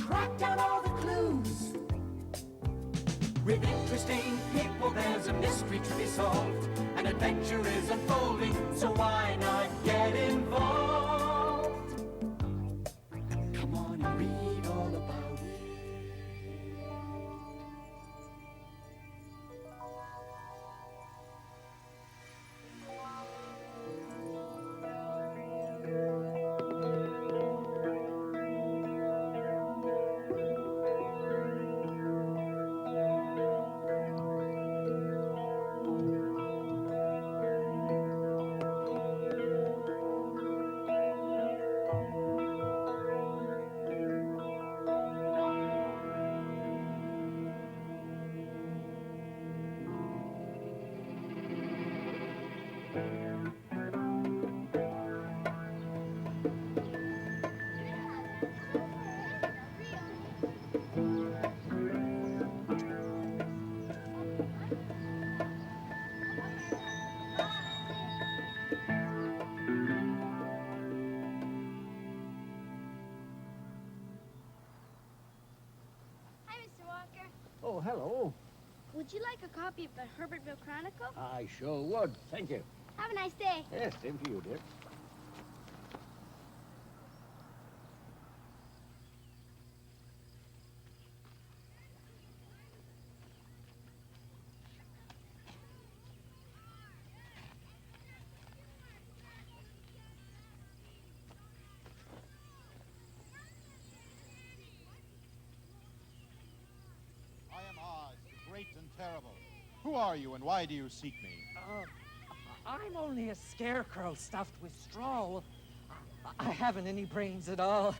track down all the clues. With interesting people, there's a mystery to be solved. An adventure is unfolding, so why not get involved? Come on and read all about it. Oh, hello. Would you like a copy of the Herbertville Chronicle? I sure would. Thank you. Have a nice day. Yes, same to you, dear. Great and terrible. Who are you and why do you seek me? I'm only a scarecrow stuffed with straw. I haven't any brains at all.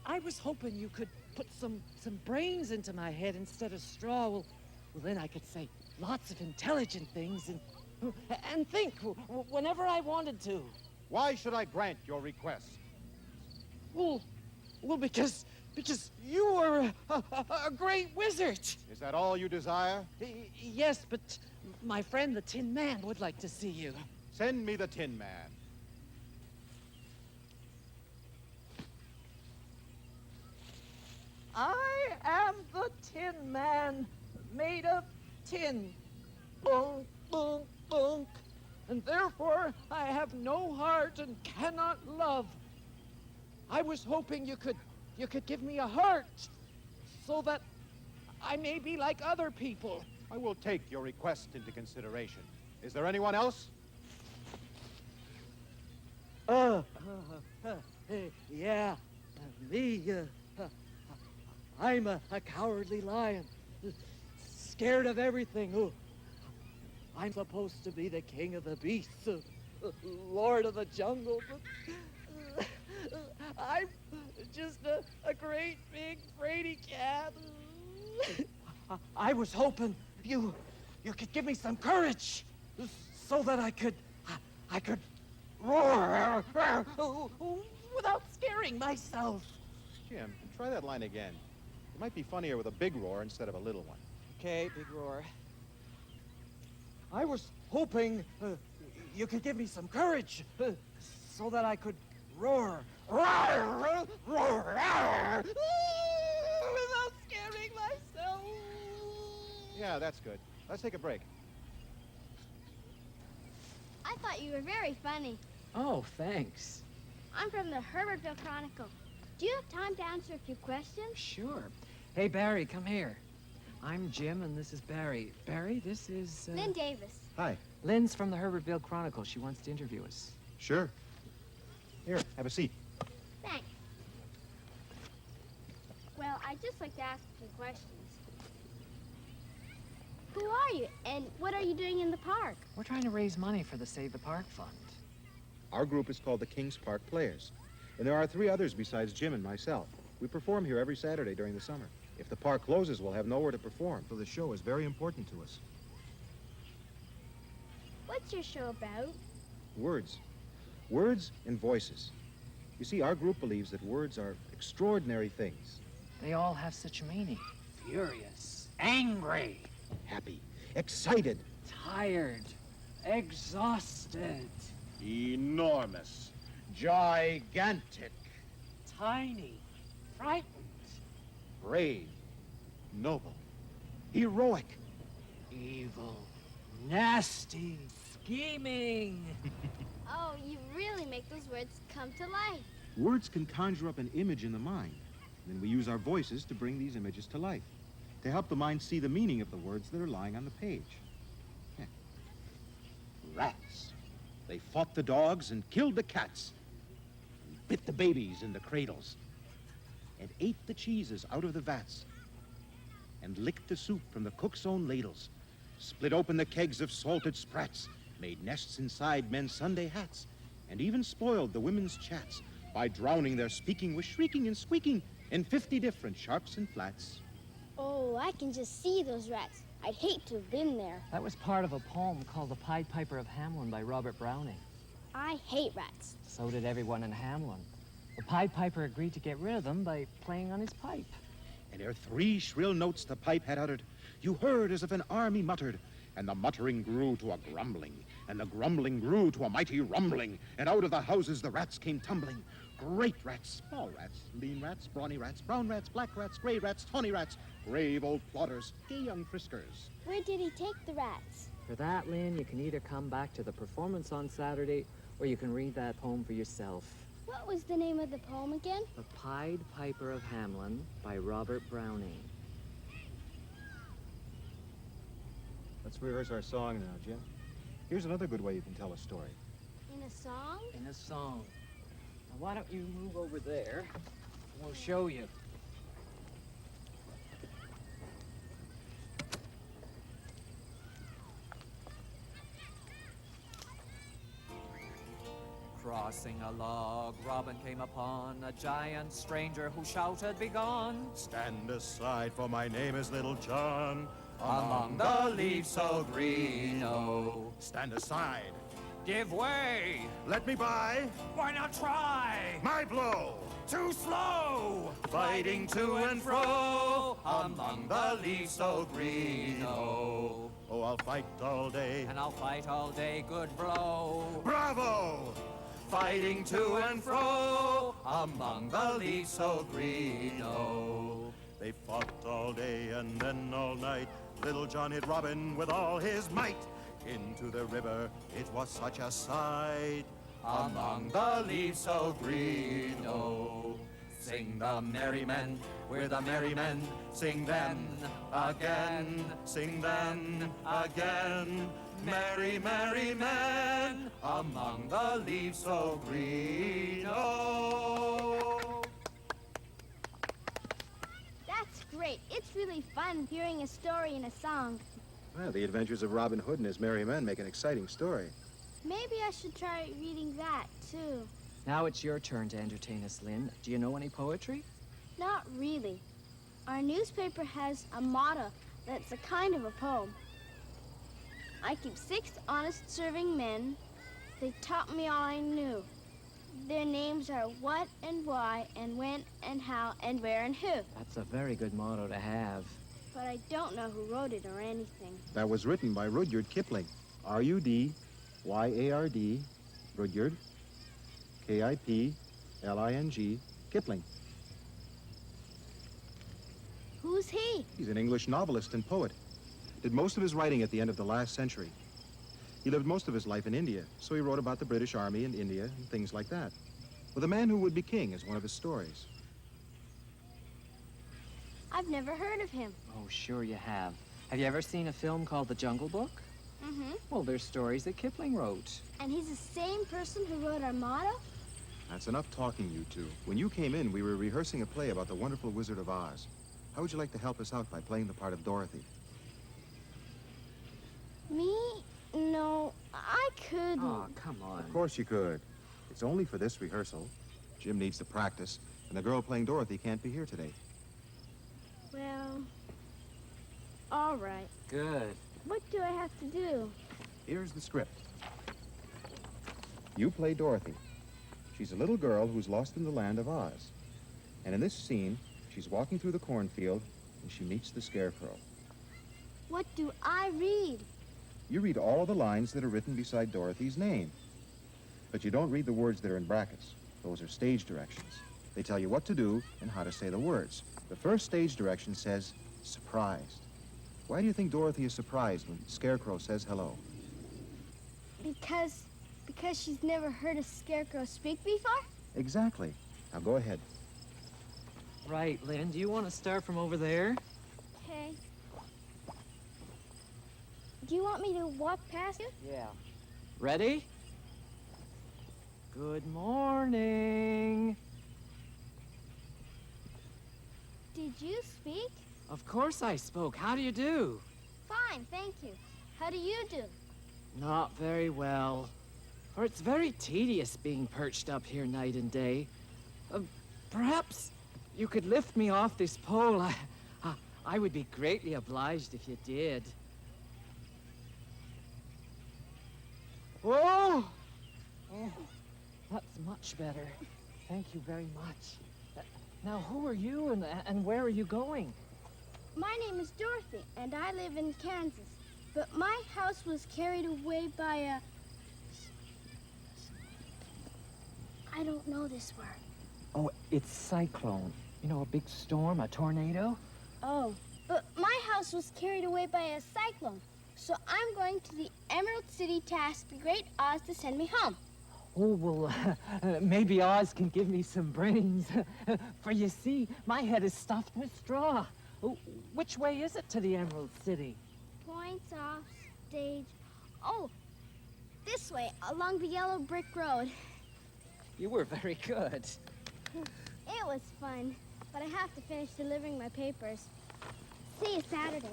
I was hoping you could put some brains into my head instead of straw. Well, then I could say lots of intelligent things and think whenever I wanted to. Why should I grant your request? Well, because you are a great wizard. Is that all you desire? Yes, but my friend the Tin Man would like to see you. Send me the Tin Man. I am the Tin Man, made of tin. Bunk, bunk, bunk. And therefore I have no heart and cannot love. I was hoping you could give me a heart so that I may be like other people. I will take your request into consideration. Is there anyone else? Yeah, me. I'm a cowardly lion, scared of everything. Oh, I'm supposed to be the king of the beasts, lord of the jungle, but I'm just a great big fraidy cat. I was hoping you could give me some courage so that I could roar without scaring myself. Jim, try that line again. It might be funnier with a big roar instead of a little one. Okay, big roar. I was hoping you could give me some courage so that I could roar. Roar, roar, roar, without scaring myself. Yeah, that's good. Let's take a break. I thought you were very funny. Oh, thanks. I'm from the Herbertville Chronicle. Do you have time to answer a few questions? Sure. Hey, Barry, come here. I'm Jim, and this is Barry. Barry, this is... Lynne Davis. Hi. Lynn's from the Herbertville Chronicle. She wants to interview us. Sure. Here, have a seat. Thanks. Well, I'd just like to ask a few questions. Who are you, and what are you doing in the park? We're trying to raise money for the Save the Park Fund. Our group is called the Kings Park Players. And there are 3 others besides Jim and myself. We perform here every Saturday during the summer. If the park closes, we'll have nowhere to perform. So the show is very important to us. What's your show about? Words. Words and voices. You see, our group believes that words are extraordinary things. They all have such meaning. Furious, angry, Happy, excited, tired, exhausted, enormous, gigantic, tiny, frightened, brave, noble, heroic, Evil, nasty, scheming. Oh, you really make those words come to life. Words can conjure up an image in the mind. Then we use our voices to bring these images to life, to help the mind see the meaning of the words that are lying on the page. Heh. Rats. They fought the dogs and killed the cats, and bit the babies in the cradles, and ate the cheeses out of the vats, and licked the soup from the cook's own ladles, split open the kegs of salted sprats, made nests inside men's Sunday hats, and even spoiled the women's chats by drowning their speaking with shrieking and squeaking in 50 different sharps and flats. Oh, I can just see those rats. I'd hate to have been there. That was part of a poem called The Pied Piper of Hamelin by Robert Browning. I hate rats. So did everyone in Hamelin. The Pied Piper agreed to get rid of them by playing on his pipe. And ere 3 shrill notes the pipe had uttered, you heard as if an army muttered, and the muttering grew to a grumbling, and the grumbling grew to a mighty rumbling, and out of the houses the rats came tumbling. Great rats, small rats, lean rats, brawny rats, brown rats, black rats, gray rats, tawny rats, grave old plotters, gay young friskers. Where did he take the rats? For that, Lynn, you can either come back to the performance on Saturday, or you can read that poem for yourself. What was the name of the poem again? The Pied Piper of Hamelin by Robert Browning. Let's rehearse our song now, Jim. Here's another good way you can tell a story. In a song? In a song. Now, why don't you move over there, and we'll show you. Crossing a log, Robin came upon a giant stranger who shouted, "Begone! Stand aside, for my name is Little John. Among the leaves so green, oh, Stand aside. give way! Let me by. Why not try? My blow. Too slow! Fighting to and fro. among the leaves so green, oh, Oh, I'll fight all day. and I'll fight all day, good blow. Bravo! Fighting to and fro among the leaves so green, oh. They fought all day and then all night. Little John hit Robin with all his might. Into the river, it was such a sight. Among the leaves so green, oh. Sing the merry men, we're the merry men. Sing then again, sing then again. Merry, merry men, among the leaves so green, oh. That's great. It's really fun hearing a story in a song. Well, the adventures of Robin Hood and his merry men make an exciting story. Maybe I should try reading that, too. Now it's your turn to entertain us, Lynn. Do you know any poetry? Not really. Our newspaper has a motto that's a kind of a poem. I keep 6 honest serving men. They taught me all I knew. Their names are what and why and when and how and where and who. That's a very good motto to have. But I don't know who wrote it or anything. That was written by Rudyard Kipling. R-U-D-Y-A-R-D, Rudyard, K-I-P-L-I-N-G, Kipling. Who's he? He's an English novelist and poet. Did most of his writing at the end of the last century. He lived most of his life in India, so he wrote about the British Army in India and things like that. With A Man Who Would Be King is one of his stories. I've never heard of him. Oh, sure you have. Have you ever seen a film called The Jungle Book? Mm-hmm. Well, there's stories that Kipling wrote. And he's the same person who wrote our motto? That's enough talking, you two. When you came in, we were rehearsing a play about the wonderful Wizard of Oz. How would you like to help us out by playing the part of Dorothy? Me? No, I couldn't. Oh, come on. Of course you could. It's only for this rehearsal. Jim needs to practice, and the girl playing Dorothy can't be here today. Well, all right. Good. What do I have to do? Here's the script. You play Dorothy. She's a little girl who's lost in the land of Oz. And in this scene, she's walking through the cornfield, and she meets the Scarecrow. What do I read? You read all of the lines that are written beside Dorothy's name. But you don't read the words that are in brackets. Those are stage directions. They tell you what to do and how to say the words. The first stage direction says, surprised. Why do you think Dorothy is surprised when Scarecrow says hello? Because she's never heard a scarecrow speak before? Exactly. Now go ahead. Right, Lynn. Do you want to start from over there? Okay. Do you want me to walk past you? Yeah. Ready? Good morning. Did you speak? Of course I spoke. How do you do? Fine, thank you. How do you do? Not very well. For it's very tedious being perched up here night and day. Perhaps you could lift me off this pole. I would be greatly obliged if you did. Whoa! Oh, that's much better. Thank you very much. Now, who are you and where are you going? My name is Dorothy, and I live in Kansas. But my house was carried away by a... I don't know this word. Oh, it's cyclone. You know, a big storm, a tornado? Oh, but my house was carried away by a cyclone. So I'm going to the Emerald City to ask the Great Oz to send me home. Oh, well, maybe Oz can give me some brains. For you see, my head is stuffed with straw. Oh, which way is it to the Emerald City? Points off stage. Oh, this way, along the yellow brick road. You were very good. It was fun, but I have to finish delivering my papers. See you Saturday.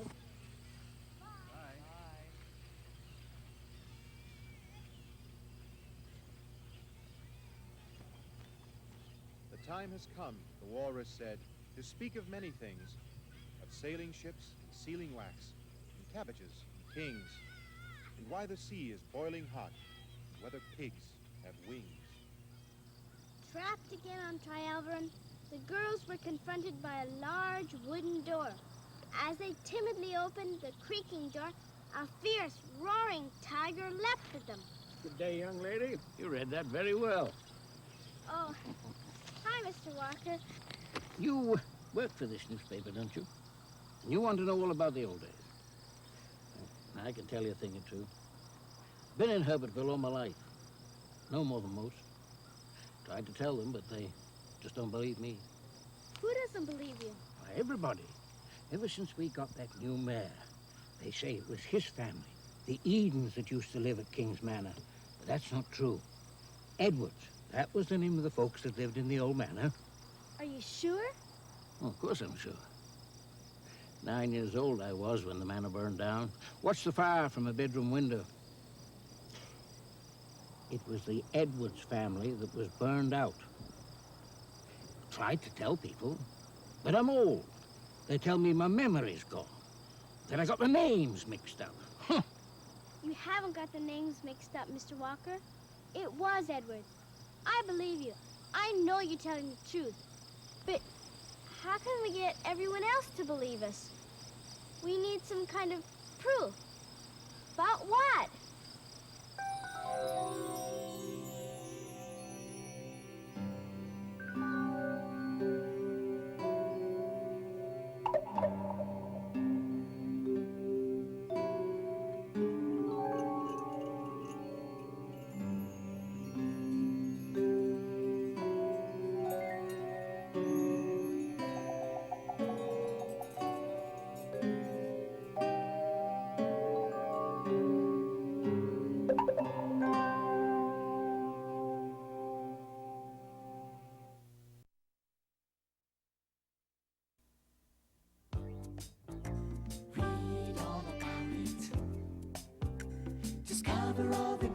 The time has come, the walrus said, to speak of many things, of sailing ships and sealing wax, and cabbages and kings, and why the sea is boiling hot, and whether pigs have wings. Trapped again on Trialvaran, the girls were confronted by a large wooden door. As they timidly opened the creaking door, a fierce, roaring tiger leapt at them. Good day, young lady. You read that very well. Oh, hi, Mr. Walker. You work for this newspaper, don't you? And you want to know all about the old days. I can tell you a thing or two. Been in Herbertville all my life. No more than most. Tried to tell them, but they just don't believe me. Who doesn't believe you? Why, everybody. Ever since we got that new mayor, they say it was his family, the Edens, that used to live at King's Manor. But that's not true. Edwards, that was the name of the folks that lived in the old manor. Are you sure? Oh, of course I'm sure. 9 years old I was when the manor burned down. Watched the fire from a bedroom window. It was the Edwards family that was burned out. Tried to tell people, but I'm old. They tell me my memory's gone, that I got the names mixed up. Huh. You haven't got the names mixed up, Mr. Walker. It was Edwards. I believe you. I know you're telling the truth. But how can we get everyone else to believe us? We need some kind of proof. About what? Read all about it. Discover all the